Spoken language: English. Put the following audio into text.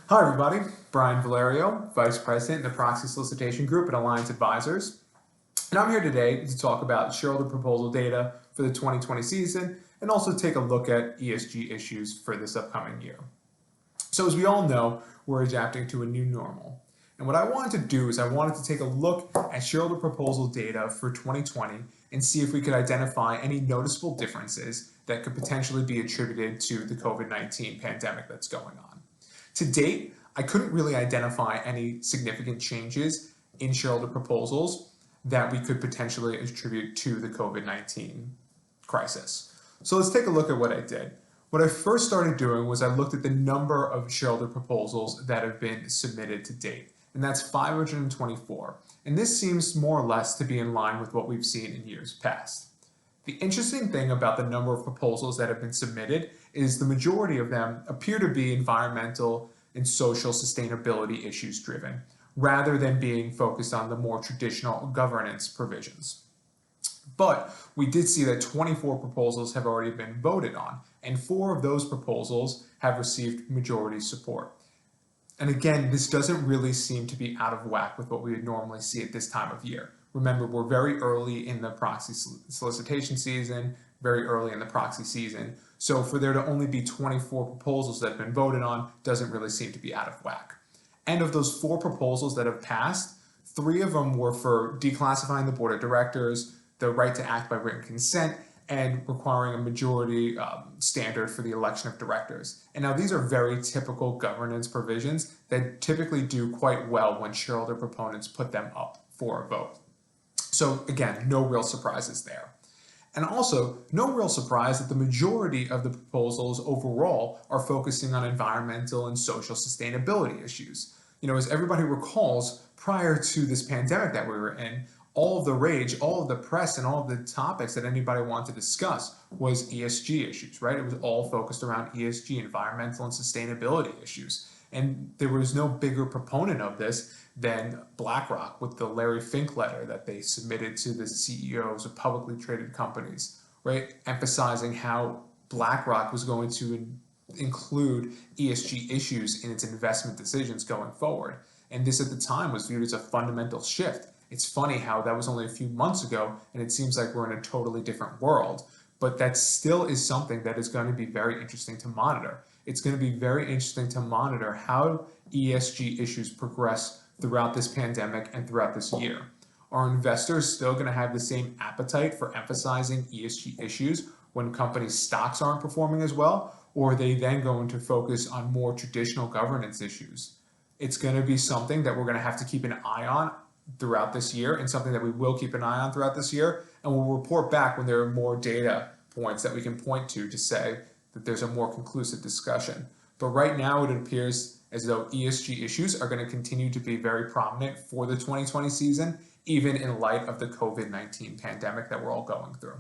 Hi everybody, Brian Valerio, Vice President in the Proxy Solicitation Group at Alliance Advisors. And I'm here today to talk about shareholder proposal data for the 2020 season and also take a look at ESG issues for this upcoming year. So as we all know, we're adapting to a new normal. And what I wanted to do is I wanted to take a look at shareholder proposal data for 2020 and see if we could identify any noticeable differences that could potentially be attributed to the COVID-19 pandemic that's going on. To date, I couldn't really identify any significant changes in shareholder proposals that we could potentially attribute to the COVID-19 crisis. So let's take a look at what I did. What I first started doing was I looked at the number of shareholder proposals that have been submitted to date, and that's 524. And this seems more or less to be in line with what we've seen in years past. The interesting thing about the number of proposals that have been submitted is the majority of them appear to be environmental and social sustainability issues driven, rather than being focused on the more traditional governance provisions. But we did see that 24 proposals have already been voted on, and 4 of those proposals have received majority support. And again, this doesn't really seem to be out of whack with what we would normally see at this time of year. Remember, we're very early in the proxy solicitation season, very early in the proxy season. So for there to only be 24 proposals that have been voted on doesn't really seem to be out of whack. And of those 4 proposals that have passed, 3 of them were for declassifying the board of directors, the right to act by written consent, and requiring a majority standard for the election of directors. And now these are very typical governance provisions that typically do quite well when shareholder proponents put them up for a vote. So again, no real surprises there. And also, no real surprise that the majority of the proposals overall are focusing on environmental and social sustainability issues. As everybody recalls, prior to this pandemic that we were in, all of the rage, all of the press, and all of the topics that anybody wanted to discuss was ESG issues, right? It was all focused around ESG, environmental and sustainability issues. And there was no bigger proponent of this than BlackRock with the Larry Fink letter that they submitted to the CEOs of publicly traded companies, right? Emphasizing how BlackRock was going to include ESG issues in its investment decisions going forward. And this at the time was viewed as a fundamental shift. It's funny how that was only a few months ago, and it seems like we're in a totally different world. But that still is something that is going to be very interesting to monitor. It's going to be very interesting to monitor how ESG issues progress throughout this pandemic and throughout this year. Are investors still going to have the same appetite for emphasizing ESG issues when companies' stocks aren't performing as well? Or are they then going to focus on more traditional governance issues? It's going to be something that we're going to have to keep an eye on throughout this year, and something that we will keep an eye on throughout this year. And we'll report back when there are more data points that we can point to say that there's a more conclusive discussion. But right now it appears as though ESG issues are going to continue to be very prominent for the 2020 season, even in light of the COVID-19 pandemic that we're all going through.